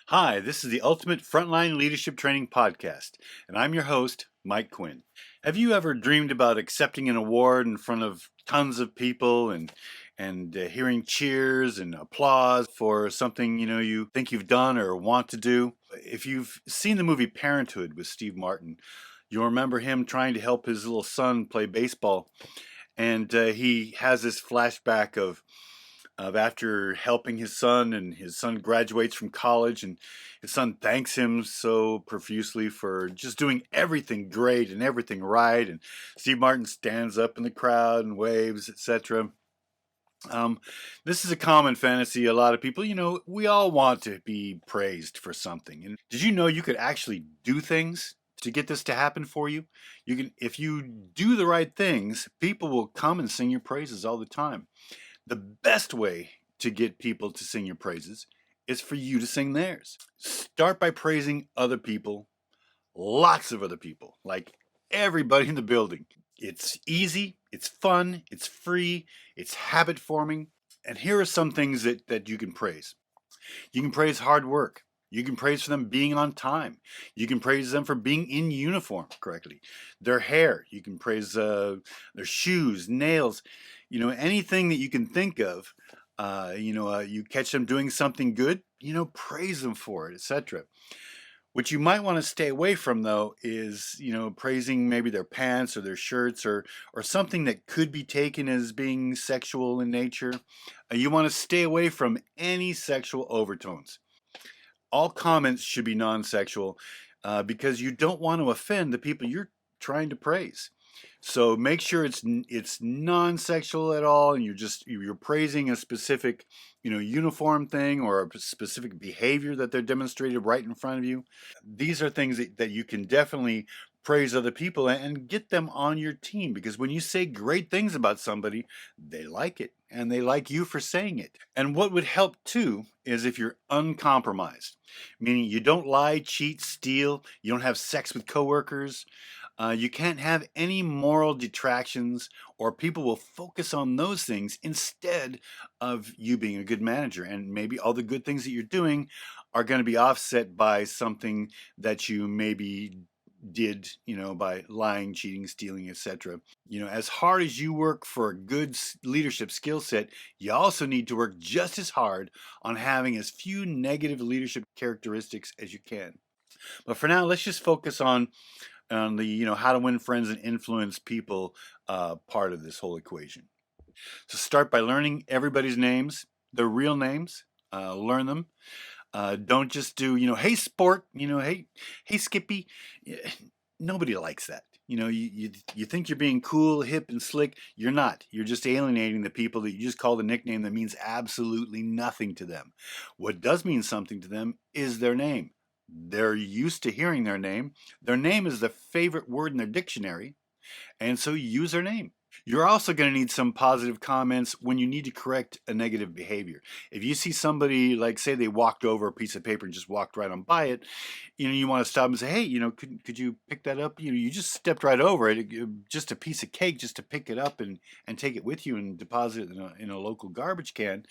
Hi, this is the Ultimate Frontline Leadership Training Podcast, and I'm your host, Mike Quinn. Have you ever dreamed about accepting an award in front of tons of people and hearing cheers and applause for something you think you've done or want to do? If you've seen the movie Parenthood with Steve Martin, you'll remember him trying to help his little son play baseball, and he has this flashback of after helping his son, and his son graduates from college, and his son thanks him so profusely for just doing everything great and everything right, and Steve Martin stands up in the crowd and waves, etc. um, this is a common fantasy. A lot of people, we all want to be praised for something. And did you know you could actually do things to get this to happen for you? You can, if you do the right things, people will come and sing your praises all the time. The best way to get people to sing your praises is for you to sing theirs. Start by praising other people, lots of other people, like everybody in the building. It's easy, it's fun, it's free, it's habit forming. And here are some things that you can praise. You can praise hard work. You can praise for them being on time. You can praise them for being in uniform correctly. Their hair. You can praise their shoes, nails. Anything that you can think of. You catch them doing something good. Praise them for it, etc. What you might want to stay away from, though, is praising maybe their pants or their shirts or something that could be taken as being sexual in nature. You want to stay away from any sexual overtones. All comments should be non-sexual because you don't want to offend the people you're trying to praise. So make sure it's non-sexual at all, and you're praising a specific uniform thing or a specific behavior that they're demonstrated right in front of you. These are things that you can definitely praise other people and get them on your team, because when you say great things about somebody, they like it and they like you for saying it. And what would help too is if you're uncompromised, meaning you don't lie, cheat, steal, you don't have sex with coworkers. You can't have any moral detractions, or people will focus on those things instead of you being a good manager. And maybe all the good things that you're doing are going to be offset by something that you maybe did, by lying, cheating, stealing, etc. As hard as you work for a good leadership skill set, you also need to work just as hard on having as few negative leadership characteristics as you can. But for now, let's just focus on the how to win friends and influence people part of this whole equation. So start by learning everybody's names, their real names. Learn them. Don't just do hey sport, hey Skippy. Nobody likes that. You think you're being cool, hip, and slick. You're not. You're just alienating the people that you just call the nickname that means absolutely nothing to them. What does mean something to them is their name. They're used to hearing their name. Their name is the favorite word in their dictionary, and so use their name. You're also going to need some positive comments when you need to correct a negative behavior. If you see somebody, like say they walked over a piece of paper and just walked right on by it, you want to stop and say, hey, could you pick that up? You just stepped right over it, just a piece of cake, just to pick it up and take it with you and deposit it in a local garbage can.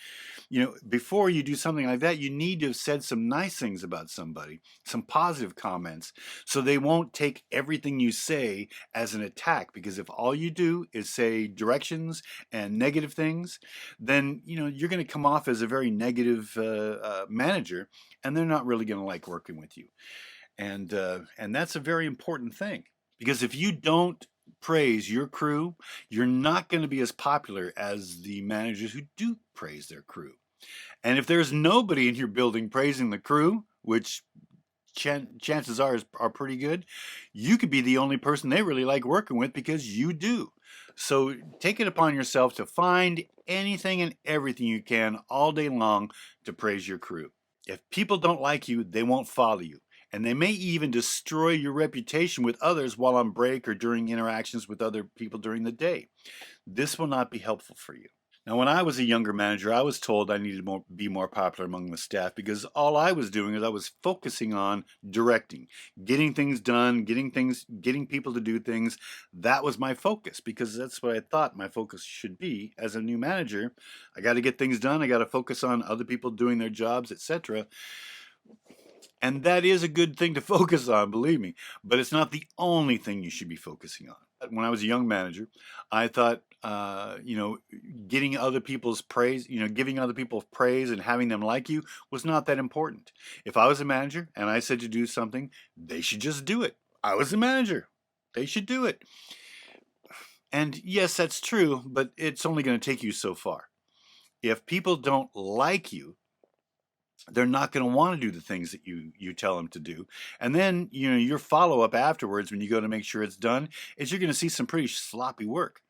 Before you do something like that, you need to have said some nice things about somebody, some positive comments, so they won't take everything you say as an attack. Because if all you do is say directions and negative things, then you're going to come off as a very negative manager, and they're not really going to like working with you. And that's a very important thing, because if you don't praise your crew, you're not going to be as popular as the managers who do praise their crew. And if there's nobody in your building praising the crew, which chances are pretty good, you could be the only person they really like working with because you do. So take it upon yourself to find anything and everything you can all day long to praise your crew. If people don't like you, they won't follow you. And they may even destroy your reputation with others while on break or during interactions with other people during the day. This will not be helpful for you. Now, when I was a younger manager, I was told I needed to be more popular among the staff, because all I was doing is I was focusing on directing, getting things done, getting people to do things. That was my focus, because that's what I thought my focus should be as a new manager. I got to get things done. I got to focus on other people doing their jobs, etc. And that is a good thing to focus on, believe me, but it's not the only thing you should be focusing on. When I was a young manager, I thought, getting other people's praise, giving other people praise and having them like you was not that important. If I was a manager and I said to do something, they should just do it. I was a manager. They should do it. And yes, that's true, but it's only going to take you so far. If people don't like you, they're not going to want to do the things that you tell them to do. And then, your follow up afterwards when you go to make sure it's done is you're going to see some pretty sloppy work.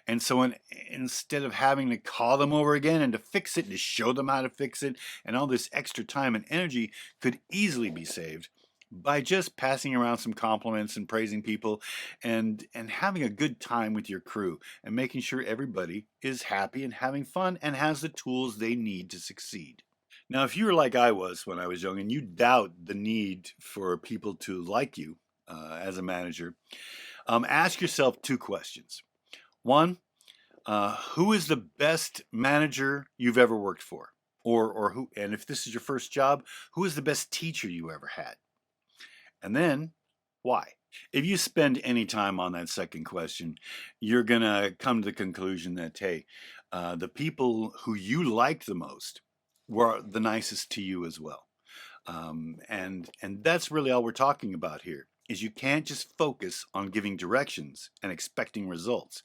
And so instead of having to call them over again and to fix it and to show them how to fix it, and all this extra time and energy could easily be saved by just passing around some compliments and praising people and having a good time with your crew and making sure everybody is happy and having fun and has the tools they need to succeed. Now, if you were like I was when I was young and you doubt the need for people to like you as a manager, ask yourself two questions. One, who is the best manager you've ever worked for? Or who, and if this is your first job, who is the best teacher you ever had? And then, why? If you spend any time on that second question, you're going to come to the conclusion that, hey, the people who you liked the most were the nicest to you as well. And that's really all we're talking about here is you can't just focus on giving directions and expecting results.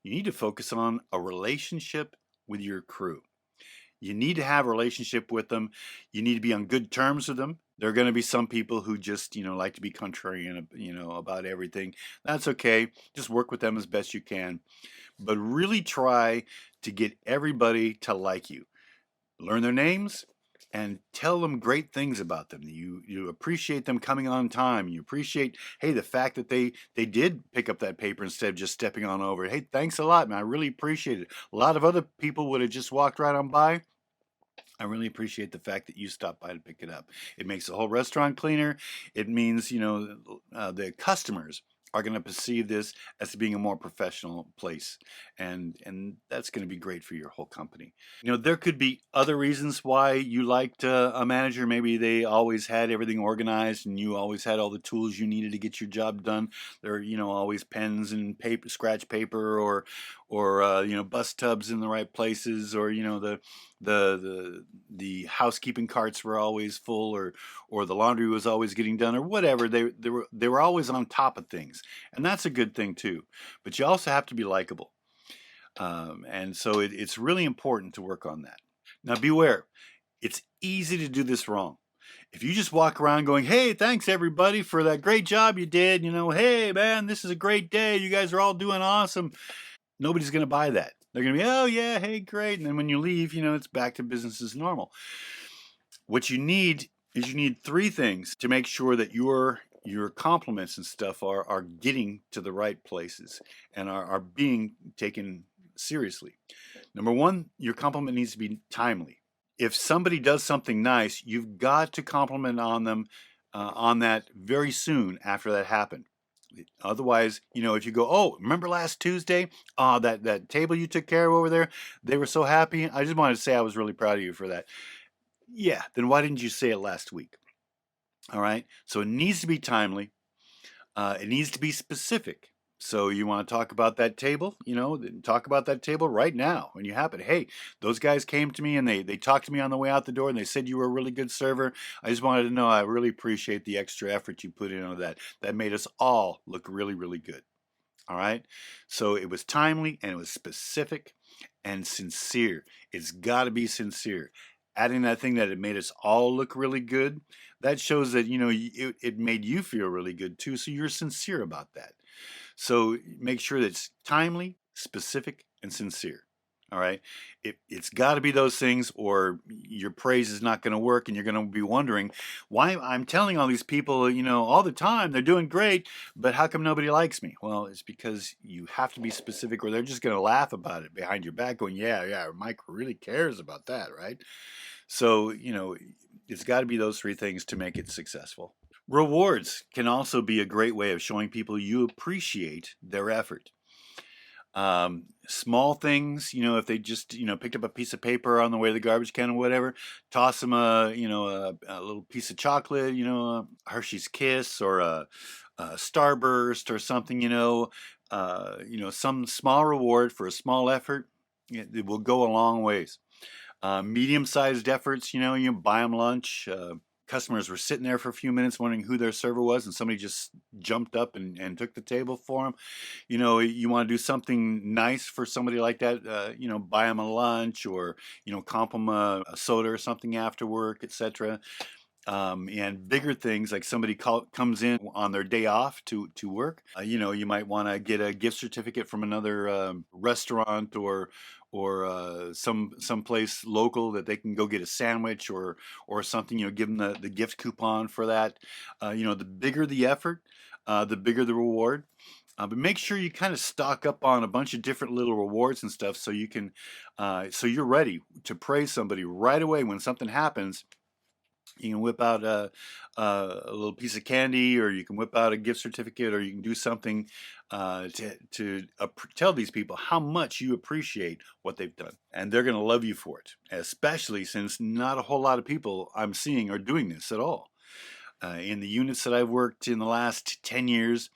You need to focus on a relationship with your crew. You need to have a relationship with them. You need to be on good terms with them. There are going to be some people who just, like to be contrarian, about everything. That's okay. Just work with them as best you can. But really try to get everybody to like you. Learn their names and tell them great things about them. You appreciate them coming on time. You appreciate, hey, the fact that they did pick up that paper instead of just stepping on over it. Hey, thanks a lot, man. I really appreciate it. A lot of other people would have just walked right on by. I really appreciate the fact that you stopped by to pick it up. It makes the whole restaurant cleaner. It means, the customers are going to perceive this as being a more professional place, and that's going to be great for your whole company. There could be other reasons why you liked a manager. Maybe they always had everything organized and you always had all the tools you needed to get your job done. There are, always pens and paper, scratch paper, or bus tubs in the right places, or the housekeeping carts were always full, or the laundry was always getting done, or whatever. They were always on top of things, and that's a good thing too. But you also have to be likable. And so it's really important to work on that. Now, beware, it's easy to do this wrong. If you just walk around going, hey, thanks everybody for that great job you did, hey, man, this is a great day. You guys are all doing awesome. Nobody's going to buy that. They're going to be, oh, yeah, hey, great. And then when you leave, it's back to business as normal. What you need is you need three things to make sure that your compliments and stuff are getting to the right places and are being taken seriously. Number one, your compliment needs to be timely. If somebody does something nice, you've got to compliment on them on that very soon after that happened. Otherwise, if you go, oh, remember last Tuesday, that table you took care of over there, they were so happy. I just wanted to say I was really proud of you for that. Yeah, then why didn't you say it last week? All right. So it needs to be timely. It needs to be specific. So you want to talk about that table, talk about that table right now when you happen. Hey, those guys came to me and they talked to me on the way out the door and they said you were a really good server. I just wanted to know I really appreciate the extra effort you put in on that. That made us all look really, really good. All right. So it was timely and it was specific and sincere. It's got to be sincere. Adding that thing that it made us all look really good, that shows that, it made you feel really good too. So you're sincere about that. So make sure that it's timely, specific, and sincere. All right. It's got to be those things, or your praise is not going to work, and you're going to be wondering why I'm telling all these people, all the time they're doing great, but how come nobody likes me? Well, it's because you have to be specific, or they're just going to laugh about it behind your back, going, yeah, Mike really cares about that, right? So, it's got to be those three things to make it successful. Rewards can also be a great way of showing people you appreciate their effort. Small things, if they just, picked up a piece of paper on the way to the garbage can or whatever, toss them a little piece of chocolate, a Hershey's Kiss or a Starburst or something, some small reward for a small effort. It will go a long ways. Medium-sized efforts, you buy them lunch. Customers were sitting there for a few minutes wondering who their server was, and somebody just jumped up and took the table for them. You want to do something nice for somebody like that, buy them a lunch or, comp them a soda or something after work, etc. And bigger things like somebody comes in on their day off to work. You might want to get a gift certificate from another restaurant or some place local that they can go get a sandwich or something. Give them the gift coupon for that. The bigger the effort, the bigger the reward. But make sure you kind of stock up on a bunch of different little rewards and stuff so you can, so you're ready to praise somebody right away when something happens. You can whip out a little piece of candy, or you can whip out a gift certificate, or you can do something to tell these people how much you appreciate what they've done. And they're going to love you for it, especially since not a whole lot of people I'm seeing are doing this at all. In the units that I've worked in the last 10 years,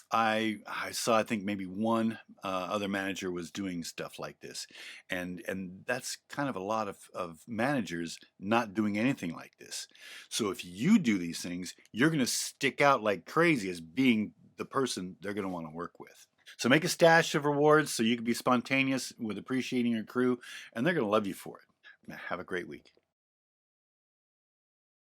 I saw, I think maybe one other manager was doing stuff like this, and that's kind of a lot of managers not doing anything like this. So if you do these things, you're going to stick out like crazy as being the person they're going to want to work with. So make a stash of rewards so you can be spontaneous with appreciating your crew, and they're going to love you for it. Have a great week.